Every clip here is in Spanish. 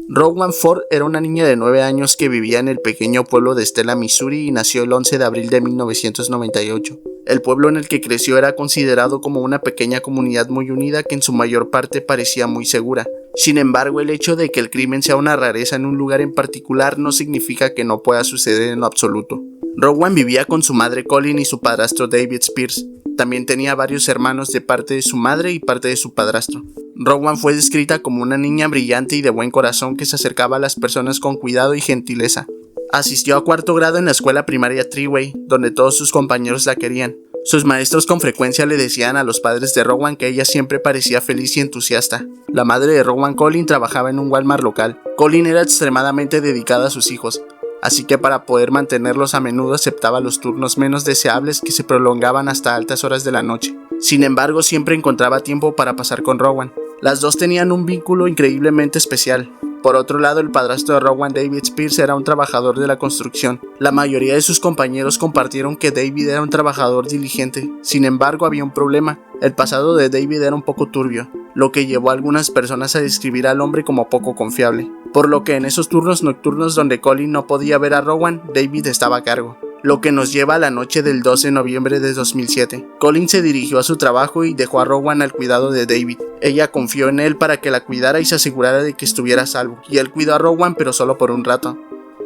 Rowan Ford era una niña de 9 años que vivía en el pequeño pueblo de Stella, Missouri, y nació el 11 de abril de 1998. El pueblo en el que creció era considerado como una pequeña comunidad muy unida que en su mayor parte parecía muy segura. Sin embargo, el hecho de que el crimen sea una rareza en un lugar en particular no significa que no pueda suceder en lo absoluto. Rowan vivía con su madre Colleen y su padrastro David Spears. También tenía varios hermanos de parte de su madre y parte de su padrastro. Rowan fue descrita como una niña brillante y de buen corazón que se acercaba a las personas con cuidado y gentileza. Asistió a cuarto grado en la escuela primaria Treeway, donde todos sus compañeros la querían. Sus maestros con frecuencia le decían a los padres de Rowan que ella siempre parecía feliz y entusiasta. La madre de Rowan, Colleen, trabajaba en un Walmart local. Colleen era extremadamente dedicada a sus hijos, así que para poder mantenerlos a menudo aceptaba los turnos menos deseables que se prolongaban hasta altas horas de la noche. Sin embargo, siempre encontraba tiempo para pasar con Rowan. Las dos tenían un vínculo increíblemente especial. Por otro lado, el padrastro de Rowan, David Spears, era un trabajador de la construcción. La mayoría de sus compañeros compartieron que David era un trabajador diligente. Sin embargo, había un problema. El pasado de David era un poco turbio, lo que llevó a algunas personas a describir al hombre como poco confiable. Por lo que en esos turnos nocturnos donde Colleen no podía ver a Rowan, David estaba a cargo. Lo que nos lleva a la noche del 12 de noviembre de 2007. Colleen se dirigió a su trabajo y dejó a Rowan al cuidado de David. Ella confió en él para que la cuidara y se asegurara de que estuviera a salvo, y él cuidó a Rowan, pero solo por un rato.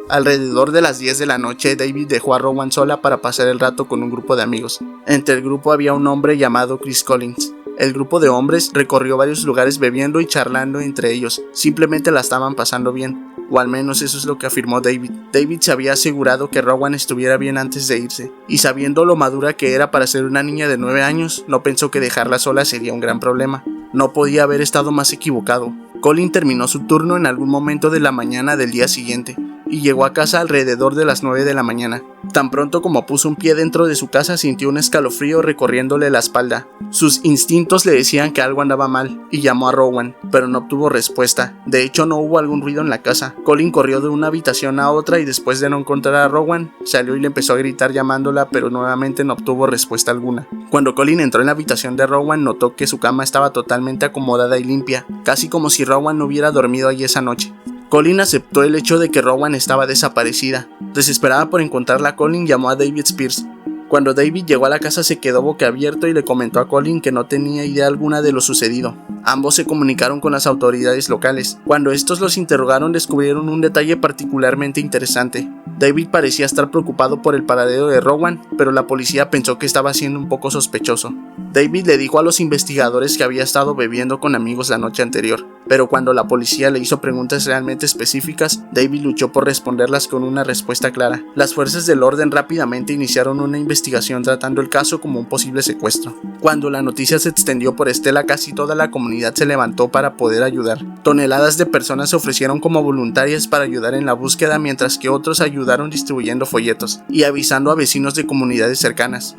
Alrededor de las 10 de la noche, David dejó a Rowan sola para pasar el rato con un grupo de amigos. Entre el grupo había un hombre llamado Chris Collins. El grupo de hombres recorrió varios lugares bebiendo y charlando entre ellos. Simplemente la estaban pasando bien. O al menos eso es lo que afirmó David. David se había asegurado que Rowan estuviera bien antes de irse, y sabiendo lo madura que era para ser una niña de 9 años, no pensó que dejarla sola sería un gran problema. No podía haber estado más equivocado. Colleen terminó su turno en algún momento de la mañana del día siguiente, y llegó a casa alrededor de las 9 de la mañana. Tan pronto como puso un pie dentro de su casa, sintió un escalofrío recorriéndole la espalda. Sus instintos le decían que algo andaba mal, y llamó a Rowan, pero no obtuvo respuesta. De hecho, no hubo algún ruido en la casa. Colleen corrió de una habitación a otra y después de no encontrar a Rowan, salió y le empezó a gritar llamándola, pero nuevamente no obtuvo respuesta alguna. Cuando Colleen entró en la habitación de Rowan, notó que su cama estaba totalmente acomodada y limpia, casi como si Rowan no hubiera dormido allí esa noche. Colleen aceptó el hecho de que Rowan estaba desaparecida. Desesperada por encontrarla, Colleen llamó a David Spears. Cuando David llegó a la casa se quedó boquiabierto y le comentó a Colleen que no tenía idea alguna de lo sucedido. Ambos se comunicaron con las autoridades locales. Cuando estos los interrogaron, descubrieron un detalle particularmente interesante. David parecía estar preocupado por el paradero de Rowan, pero la policía pensó que estaba siendo un poco sospechoso. David le dijo a los investigadores que había estado bebiendo con amigos la noche anterior, pero cuando la policía le hizo preguntas realmente específicas, David luchó por responderlas con una respuesta clara. Las fuerzas del orden rápidamente iniciaron una investigación tratando el caso como un posible secuestro. Cuando la noticia se extendió por Stella, casi toda la comunidad se levantó para poder ayudar. Toneladas de personas se ofrecieron como voluntarias para ayudar en la búsqueda, mientras que otros ayudaron distribuyendo folletos y avisando a vecinos de comunidades cercanas.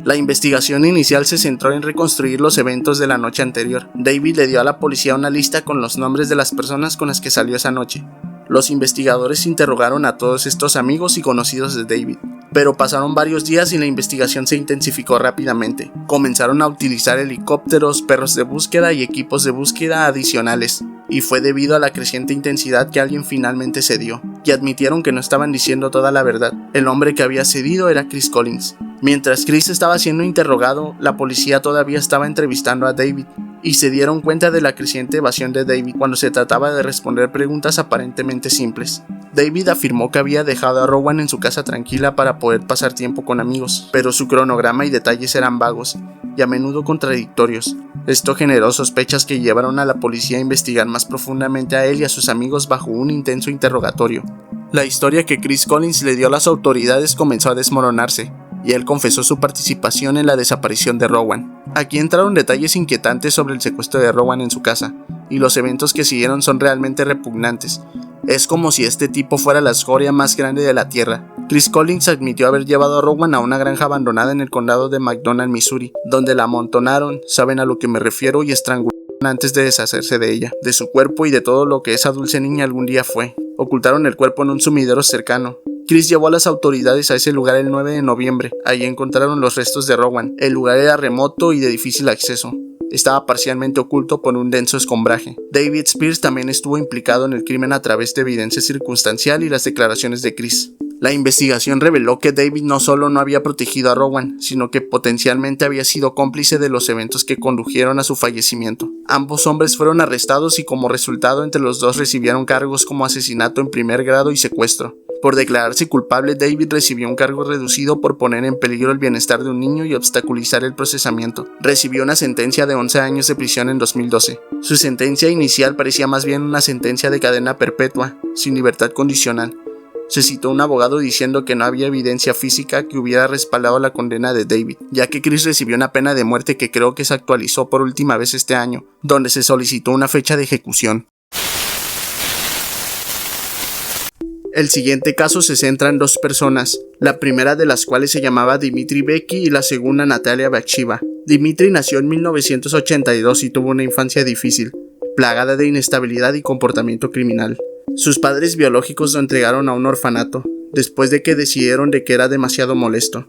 La investigación inicial se centró en reconstruir los eventos de la noche anterior. David le dio a la policía una lista con los nombres de las personas con las que salió esa noche. Los investigadores interrogaron a todos estos amigos y conocidos de David, pero pasaron varios días y la investigación se intensificó rápidamente. Comenzaron a utilizar helicópteros, perros de búsqueda y equipos de búsqueda adicionales, y fue debido a la creciente intensidad que alguien finalmente cedió, y admitieron que no estaban diciendo toda la verdad. El hombre que había cedido era Chris Collins. Mientras Chris estaba siendo interrogado, la policía todavía estaba entrevistando a David, y se dieron cuenta de la creciente evasión de David cuando se trataba de responder preguntas aparentemente simples. David afirmó que había dejado a Rowan en su casa tranquila para poder pasar tiempo con amigos, pero su cronograma y detalles eran vagos y a menudo contradictorios. Esto generó sospechas que llevaron a la policía a investigar más profundamente a él y a sus amigos bajo un intenso interrogatorio. La historia que Chris Collins le dio a las autoridades comenzó a desmoronarse, y él confesó su participación en la desaparición de Rowan. Aquí entraron detalles inquietantes sobre el secuestro de Rowan en su casa, y los eventos que siguieron son realmente repugnantes. Es como si este tipo fuera la escoria más grande de la tierra. Chris Collins admitió haber llevado a Rowan a una granja abandonada en el condado de McDonald, Missouri, donde la amontonaron, saben a lo que me refiero, y estrangularon antes de deshacerse de ella, de su cuerpo y de todo lo que esa dulce niña algún día fue. Ocultaron el cuerpo en un sumidero cercano. Chris llevó a las autoridades a ese lugar el 9 de noviembre. Allí encontraron los restos de Rowan. El lugar era remoto y de difícil acceso. estaba parcialmente oculto por un denso escombraje. David Spears también estuvo implicado en el crimen a través de evidencia circunstancial y las declaraciones de Chris. La investigación reveló que David no solo no había protegido a Rowan, sino que potencialmente había sido cómplice de los eventos que condujeron a su fallecimiento. Ambos hombres fueron arrestados y como resultado entre los dos recibieron cargos como asesinato en primer grado y secuestro. Por declararse culpable, David recibió un cargo reducido por poner en peligro el bienestar de un niño y obstaculizar el procesamiento. Recibió una sentencia de 11 años de prisión en 2012. Su sentencia inicial parecía más bien una sentencia de cadena perpetua, sin libertad condicional. Se citó a un abogado diciendo que no había evidencia física que hubiera respaldado la condena de David, ya que Chris recibió una pena de muerte que creo que se actualizó por última vez este año, donde se solicitó una fecha de ejecución. El siguiente caso se centra en dos personas, la primera de las cuales se llamaba Dimitri Becky y la segunda Natalia Bakshiva. Dimitri nació en 1982 y tuvo una infancia difícil, plagada de inestabilidad y comportamiento criminal. Sus padres biológicos lo entregaron a un orfanato, después de que decidieron de que era demasiado molesto.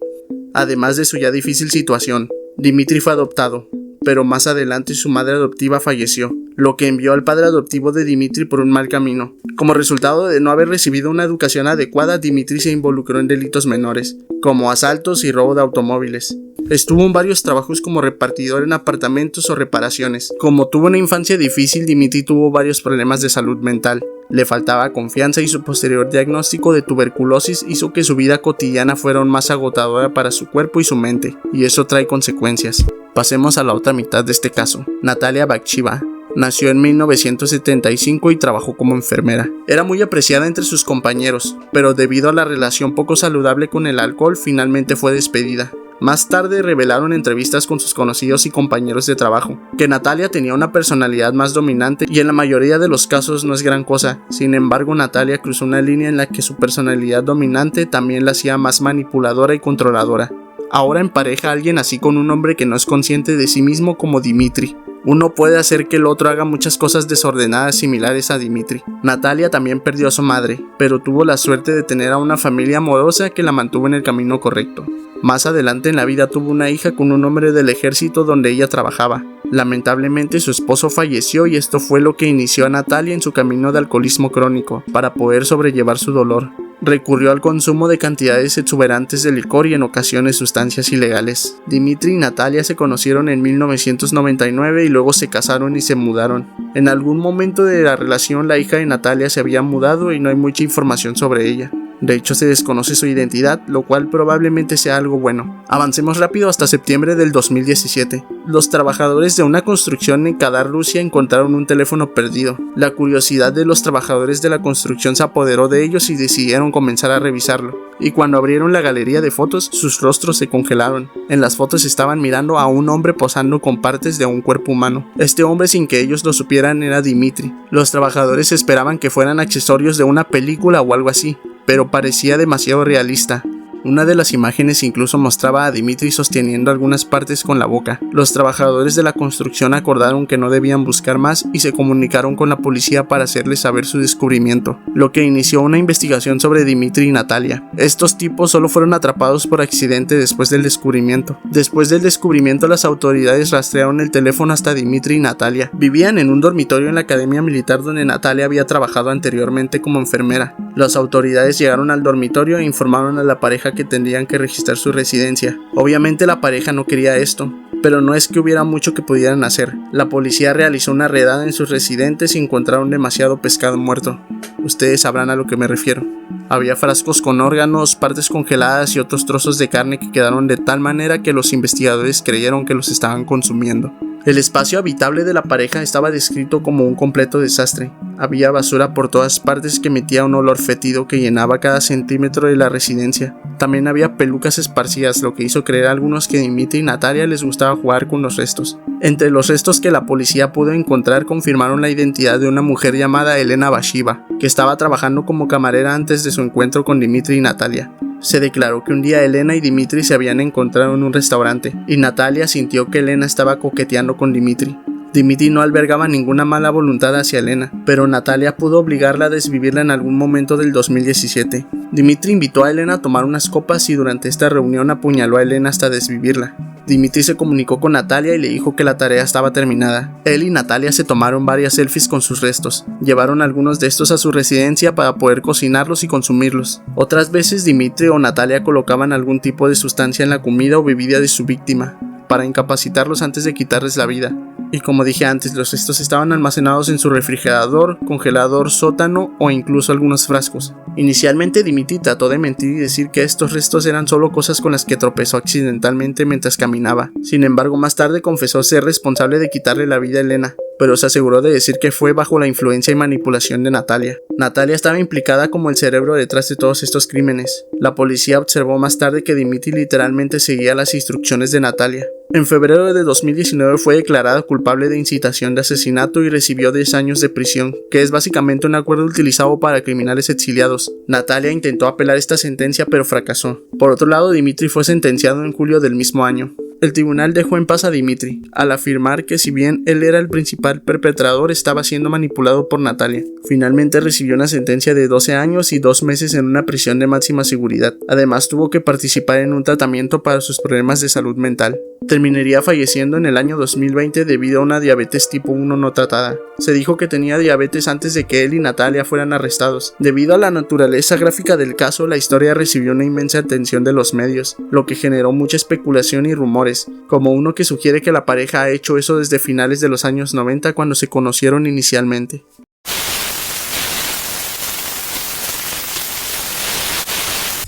Además de su ya difícil situación, Dimitri fue adoptado, pero más adelante su madre adoptiva falleció, lo que envió al padre adoptivo de Dimitri por un mal camino. Como resultado de no haber recibido una educación adecuada, Dimitri se involucró en delitos menores, como asaltos y robo de automóviles. Estuvo en varios trabajos como repartidor en apartamentos o reparaciones. Como tuvo una infancia difícil, Dimitri tuvo varios problemas de salud mental. Le faltaba confianza y su posterior diagnóstico de tuberculosis hizo que su vida cotidiana fuera aún más agotadora para su cuerpo y su mente, y eso trae consecuencias. Pasemos a la otra mitad de este caso. Natalia Bakshiva nació en 1975 y trabajó como enfermera. Era muy apreciada entre sus compañeros, pero debido a la relación poco saludable con el alcohol, finalmente fue despedida. Más tarde revelaron entrevistas con sus conocidos y compañeros de trabajo, que Natalia tenía una personalidad más dominante y en la mayoría de los casos no es gran cosa. Sin embargo, Natalia cruzó una línea en la que su personalidad dominante también la hacía más manipuladora y controladora. Ahora empareja a alguien así con un hombre que no es consciente de sí mismo como Dimitri. Uno puede hacer que el otro haga muchas cosas desordenadas similares a Dimitri. Natalia también perdió a su madre, pero tuvo la suerte de tener a una familia amorosa que la mantuvo en el camino correcto. Más adelante en la vida tuvo una hija con un hombre del ejército donde ella trabajaba. Lamentablemente su esposo falleció y esto fue lo que inició a Natalia en su camino de alcoholismo crónico, para poder sobrellevar su dolor. Recurrió al consumo de cantidades exuberantes de licor y en ocasiones sustancias ilegales. Dimitri y Natalia se conocieron en 1999 y luego se casaron y se mudaron. En algún momento de la relación la hija de Natalia se había mudado y no hay mucha información sobre ella. De hecho, se desconoce su identidad, lo cual probablemente sea algo bueno. Avancemos rápido hasta septiembre del 2017. Los trabajadores de una construcción en Kadar, Rusia, encontraron un teléfono perdido. La curiosidad de los trabajadores de la construcción se apoderó de ellos y decidieron comenzar a revisarlo. Y cuando abrieron la galería de fotos, sus rostros se congelaron. En las fotos estaban mirando a un hombre posando con partes de un cuerpo humano. Este hombre, sin que ellos lo supieran, era Dimitri. Los trabajadores esperaban que fueran accesorios de una película o algo así, pero parecía demasiado realista. Una de las imágenes incluso mostraba a Dimitri sosteniendo algunas partes con la boca. Los trabajadores de la construcción acordaron que no debían buscar más y se comunicaron con la policía para hacerles saber su descubrimiento, lo que inició una investigación sobre Dimitri y Natalia. Estos tipos solo fueron atrapados por accidente después del descubrimiento. Después del descubrimiento, las autoridades rastrearon el teléfono hasta Dimitri y Natalia. Vivían en un dormitorio en la academia militar donde Natalia había trabajado anteriormente como enfermera. Las autoridades llegaron al dormitorio e informaron a la pareja que tendrían que registrar su residencia. Obviamente la pareja no quería esto, pero no es que hubiera mucho que pudieran hacer. La policía realizó una redada en sus residentes y encontraron demasiado pescado muerto. Ustedes sabrán a lo que me refiero. Había frascos con órganos, partes congeladas y otros trozos de carne que quedaron de tal manera que los investigadores creyeron que los estaban consumiendo. El espacio habitable de la pareja estaba descrito como un completo desastre. Había basura por todas partes que emitía un olor fétido que llenaba cada centímetro de la residencia. También había pelucas esparcidas, lo que hizo creer a algunos que Dimitri y Natalia les gustaba jugar con los restos. Entre los restos que la policía pudo encontrar confirmaron la identidad de una mujer llamada Elena Bakshiva, que estaba trabajando como camarera antes de su encuentro con Dimitri y Natalia. Se declaró que un día Elena y Dimitri se habían encontrado en un restaurante, y Natalia sintió que Elena estaba coqueteando con Dimitri. Dimitri no albergaba ninguna mala voluntad hacia Elena, pero Natalia pudo obligarla a desvivirla en algún momento del 2017. Dimitri invitó a Elena a tomar unas copas y durante esta reunión apuñaló a Elena hasta desvivirla. Dimitri se comunicó con Natalia y le dijo que la tarea estaba terminada. Él y Natalia se tomaron varias selfies con sus restos. Llevaron algunos de estos a su residencia para poder cocinarlos y consumirlos. Otras veces Dimitri o Natalia colocaban algún tipo de sustancia en la comida o bebida de su víctima para incapacitarlos antes de quitarles la vida. Y como dije antes, los restos estaban almacenados en su refrigerador, congelador, sótano o incluso algunos frascos. Inicialmente Dimitri trató de mentir y decir que estos restos eran solo cosas con las que tropezó accidentalmente mientras caminaba. Sin embargo, más tarde confesó ser responsable de quitarle la vida a Elena, pero se aseguró de decir que fue bajo la influencia y manipulación de Natalia. Natalia estaba implicada como el cerebro detrás de todos estos crímenes. La policía observó más tarde que Dimitri literalmente seguía las instrucciones de Natalia. En febrero de 2019 fue declarada culpable de incitación de asesinato y recibió 10 años de prisión, que es básicamente un acuerdo utilizado para criminales exiliados. Natalia intentó apelar esta sentencia pero fracasó. Por otro lado, Dimitri fue sentenciado en julio del mismo año. El tribunal dejó en paz a Dimitri, al afirmar que si bien él era el principal perpetrador, estaba siendo manipulado por Natalia. Finalmente recibió una sentencia de 12 años y 2 meses en una prisión de máxima seguridad. Además tuvo que participar en un tratamiento para sus problemas de salud mental. Terminaría falleciendo en el año 2020 debido a una diabetes tipo 1 no tratada. Se dijo que tenía diabetes antes de que él y Natalia fueran arrestados. Debido a la naturaleza gráfica del caso, la historia recibió una inmensa atención de los medios, lo que generó mucha especulación y rumores, como uno que sugiere que la pareja ha hecho eso desde finales de los años 90 cuando se conocieron inicialmente.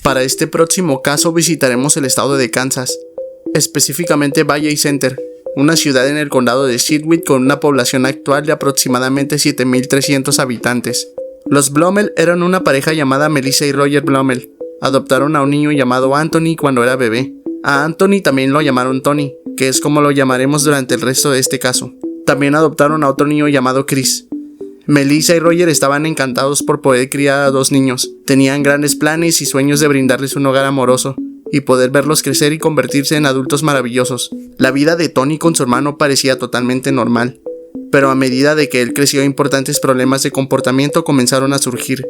Para este próximo caso visitaremos el estado de Kansas, específicamente Valley Center, una ciudad en el condado de Sedgwick con una población actual de aproximadamente 7.300 habitantes. Los Blomel eran una pareja llamada Melissa y Roger Blomel. Adoptaron a un niño llamado Anthony cuando era bebé. A Anthony también lo llamaron Tony, que es como lo llamaremos durante el resto de este caso. También adoptaron a otro niño llamado Chris. Melissa y Roger estaban encantados por poder criar a 2 niños. Tenían grandes planes y sueños de brindarles un hogar amoroso y poder verlos crecer y convertirse en adultos maravillosos. La vida de Tony con su hermano parecía totalmente normal, pero a medida de que él creció, importantes problemas de comportamiento comenzaron a surgir,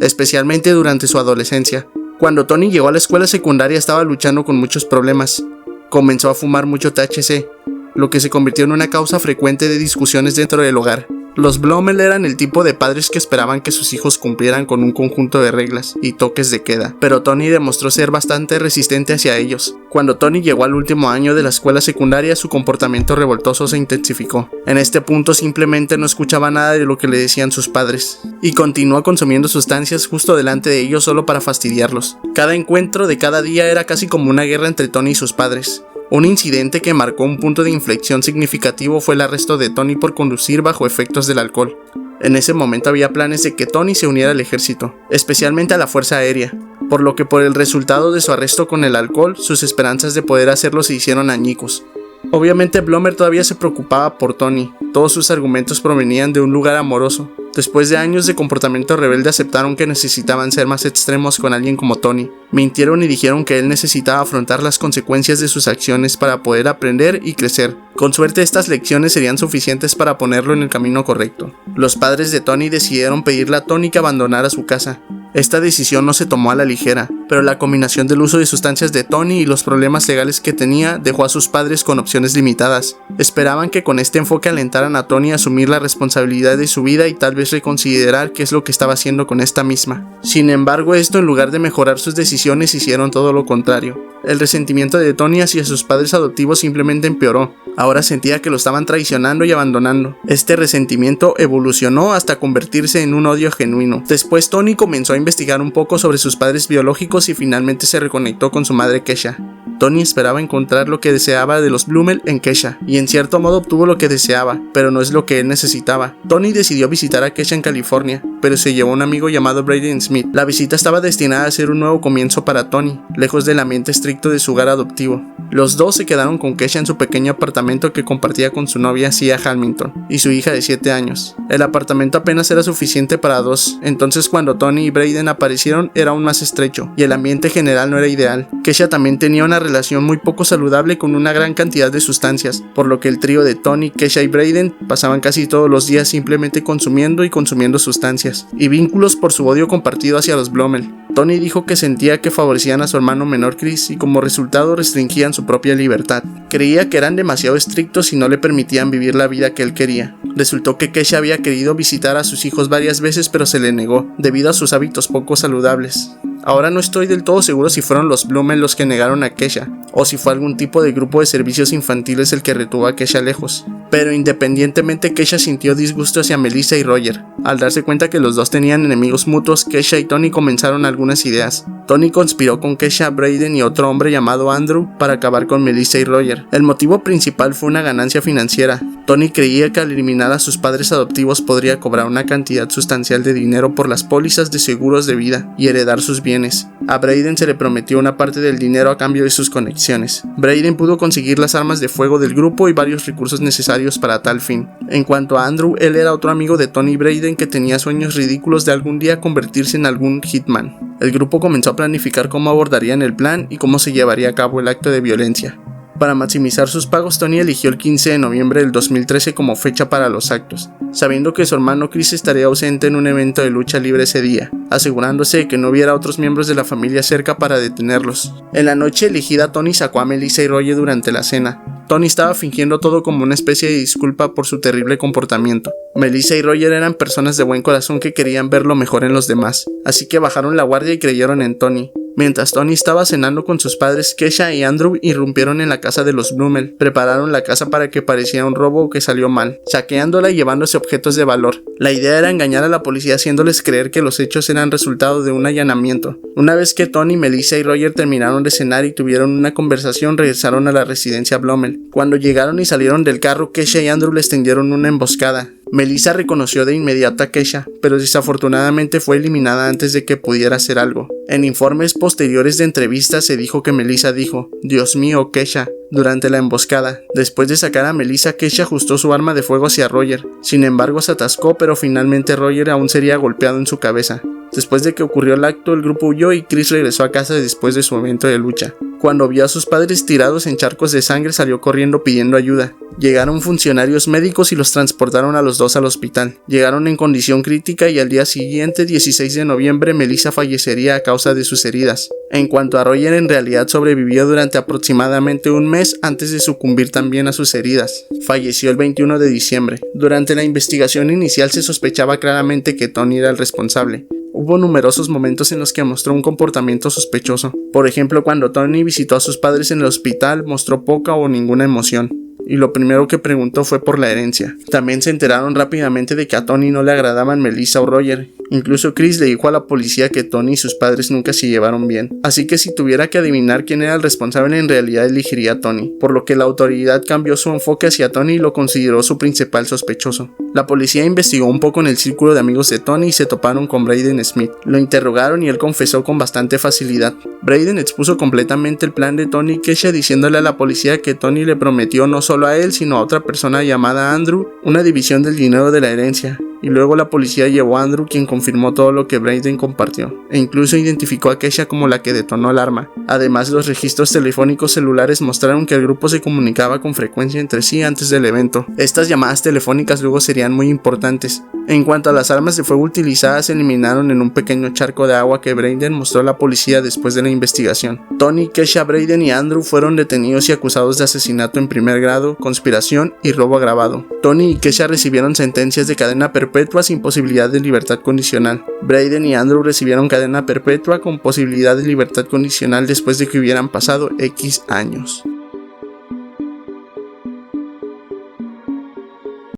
especialmente durante su adolescencia. Cuando Tony llegó a la escuela secundaria estaba luchando con muchos problemas. Comenzó a fumar mucho THC, lo que se convirtió en una causa frecuente de discusiones dentro del hogar. Los Blomel eran el tipo de padres que esperaban que sus hijos cumplieran con un conjunto de reglas y toques de queda, pero Tony demostró ser bastante resistente hacia ellos. Cuando Tony llegó al último año de la escuela secundaria, su comportamiento revoltoso se intensificó. En este punto simplemente no escuchaba nada de lo que le decían sus padres, y continuó consumiendo sustancias justo delante de ellos solo para fastidiarlos. Cada encuentro de cada día era casi como una guerra entre Tony y sus padres. Un incidente que marcó un punto de inflexión significativo fue el arresto de Tony por conducir bajo efectos del alcohol. En ese momento había planes de que Tony se uniera al ejército, especialmente a la Fuerza Aérea, por lo que por el resultado de su arresto con el alcohol, sus esperanzas de poder hacerlo se hicieron añicos. Obviamente Blomer todavía se preocupaba por Tony. Todos sus argumentos provenían de un lugar amoroso. Después de años de comportamiento rebelde, aceptaron que necesitaban ser más extremos con alguien como Tony. Mintieron y dijeron que él necesitaba afrontar las consecuencias de sus acciones para poder aprender y crecer. Con suerte, estas lecciones serían suficientes para ponerlo en el camino correcto. Los padres de Tony decidieron pedirle a Tony que abandonara su casa. Esta decisión no se tomó a la ligera, pero la combinación del uso de sustancias de Tony y los problemas legales que tenía dejó a sus padres con opciones limitadas. Esperaban que con este enfoque alentaran a Tony a asumir la responsabilidad de su vida y tal vez reconsiderar qué es lo que estaba haciendo con esta misma. Sin embargo, esto en lugar de mejorar sus decisiones hicieron todo lo contrario. El resentimiento de Tony hacia sus padres adoptivos simplemente empeoró. Ahora sentía que lo estaban traicionando y abandonando. Este resentimiento evolucionó hasta convertirse en un odio genuino. Después Tony comenzó a investigar un poco sobre sus padres biológicos y finalmente se reconectó con su madre Kesha. Tony esperaba encontrar lo que deseaba de los Blumel en Kesha, y en cierto modo obtuvo lo que deseaba, pero no es lo que él necesitaba. Tony decidió visitar a Kesha en California, pero se llevó a un amigo llamado Braden Smith. La visita estaba destinada a ser un nuevo comienzo para Tony, lejos del ambiente estricto de su hogar adoptivo. Los dos se quedaron con Kesha en su pequeño apartamento que compartía con su novia Sia Hamilton y su hija de 7 años. El apartamento apenas era suficiente para 2, entonces cuando Tony y Braden aparecieron era aún más estrecho, y el ambiente general no era ideal. Kesha también tenía una una relación muy poco saludable con una gran cantidad de sustancias, por lo que el trío de Tony, Kesha y Brayden pasaban casi todos los días simplemente consumiendo sustancias, y vínculos por su odio compartido hacia los Blumel. Tony dijo que sentía que favorecían a su hermano menor Chris y como resultado restringían su propia libertad. Creía que eran demasiado estrictos y no le permitían vivir la vida que él quería. Resultó que Kesha había querido visitar a sus hijos varias veces, pero se le negó, debido a sus hábitos poco saludables. Ahora no estoy del todo seguro si fueron los Blumel los que negaron a Kesha, o si fue algún tipo de grupo de servicios infantiles el que retuvo a Kesha lejos. Pero independientemente, Kesha sintió disgusto hacia Melissa y Roger. Al darse cuenta que los dos tenían enemigos mutuos, Kesha y Tony comenzaron algunas ideas. Tony conspiró con Kesha, Brayden y otro hombre llamado Andrew para acabar con Melissa y Roger. El motivo principal fue una ganancia financiera. Tony creía que al eliminar a sus padres adoptivos podría cobrar una cantidad sustancial de dinero por las pólizas de seguros de vida y heredar sus bienes. A Brayden se le prometió una parte del dinero a cambio de sus conexiones. Brayden pudo conseguir las armas de fuego del grupo y varios recursos necesarios para tal fin. En cuanto a Andrew, él era otro amigo de Tony y Brayden que tenía sueños ridículos de algún día convertirse en algún hitman. El grupo comenzó a planificar cómo abordarían el plan y cómo se llevaría a cabo el acto de violencia. Para maximizar sus pagos, Tony eligió el 15 de noviembre del 2013 como fecha para los actos, sabiendo que su hermano Chris estaría ausente en un evento de lucha libre ese día, asegurándose de que no hubiera otros miembros de la familia cerca para detenerlos. En la noche elegida, Tony sacó a Melissa y Roger durante la cena. Tony estaba fingiendo todo como una especie de disculpa por su terrible comportamiento. Melissa y Roger eran personas de buen corazón que querían ver lo mejor en los demás, así que bajaron la guardia y creyeron en Tony. Mientras Tony estaba cenando con sus padres, Kesha y Andrew irrumpieron en la casa de los Blumel. Prepararon la casa para que pareciera un robo que salió mal, saqueándola y llevándose objetos de valor. La idea era engañar a la policía haciéndoles creer que los hechos eran resultado de un allanamiento. Una vez que Tony, Melissa y Roger terminaron de cenar y tuvieron una conversación, regresaron a la residencia Blumel. Cuando llegaron y salieron del carro, Kesha y Andrew les tendieron una emboscada. Melissa reconoció de inmediato a Kesha, pero desafortunadamente fue eliminada antes de que pudiera hacer algo. En informes posteriores de entrevistas se dijo que Melissa dijo: "Dios mío, Kesha", durante la emboscada. Después de sacar a Melissa, Kesha ajustó su arma de fuego hacia Roger. Sin embargo, se atascó, pero finalmente Roger aún sería golpeado en su cabeza. Después de que ocurrió el acto, el grupo huyó y Chris regresó a casa después de su evento de lucha. Cuando vio a sus padres tirados en charcos de sangre, salió corriendo pidiendo ayuda. Llegaron funcionarios médicos y los transportaron a los dos al hospital. Llegaron en condición crítica y al día siguiente, 16 de noviembre, Melissa fallecería a causa de sus heridas. En cuanto a Roger, en realidad sobrevivió durante aproximadamente un mes antes de sucumbir también a sus heridas. Falleció el 21 de diciembre. Durante la investigación inicial se sospechaba claramente que Tony era el responsable. Hubo numerosos momentos en los que mostró un comportamiento sospechoso. Por ejemplo, cuando Tony visitó a sus padres en el hospital, mostró poca o ninguna emoción. Y lo primero que preguntó fue por la herencia. También se enteraron rápidamente de que a Tony no le agradaban Melissa o Roger. Incluso Chris le dijo a la policía que Tony y sus padres nunca se llevaron bien. Así que si tuviera que adivinar quién era el responsable, en realidad elegiría a Tony. Por lo que la autoridad cambió su enfoque hacia Tony y lo consideró su principal sospechoso. La policía investigó un poco en el círculo de amigos de Tony y se toparon con Brayden Smith. Lo interrogaron y él confesó con bastante facilidad. Brayden expuso completamente el plan de Tony y Kesha, diciéndole a la policía que Tony le prometió no solo a él sino a otra persona llamada Andrew una división del dinero de la herencia. Y luego la policía llevó a Andrew, quien confirmó todo lo que Brayden compartió, e incluso identificó a Kesha como la que detonó el arma. Además, los registros telefónicos celulares mostraron que el grupo se comunicaba con frecuencia entre sí antes del evento. Estas llamadas telefónicas luego serían muy importantes. En cuanto a las armas de fuego utilizadas, se eliminaron en un pequeño charco de agua que Brayden mostró a la policía después de la investigación. Tony, Kesha, Brayden y Andrew fueron detenidos y acusados de asesinato en primer grado, conspiración y robo agravado. Tony y Kesha recibieron sentencias de cadena perpetua sin posibilidad de libertad condicional. Brayden y Andrew recibieron cadena perpetua con posibilidad de libertad condicional después de que hubieran pasado X años.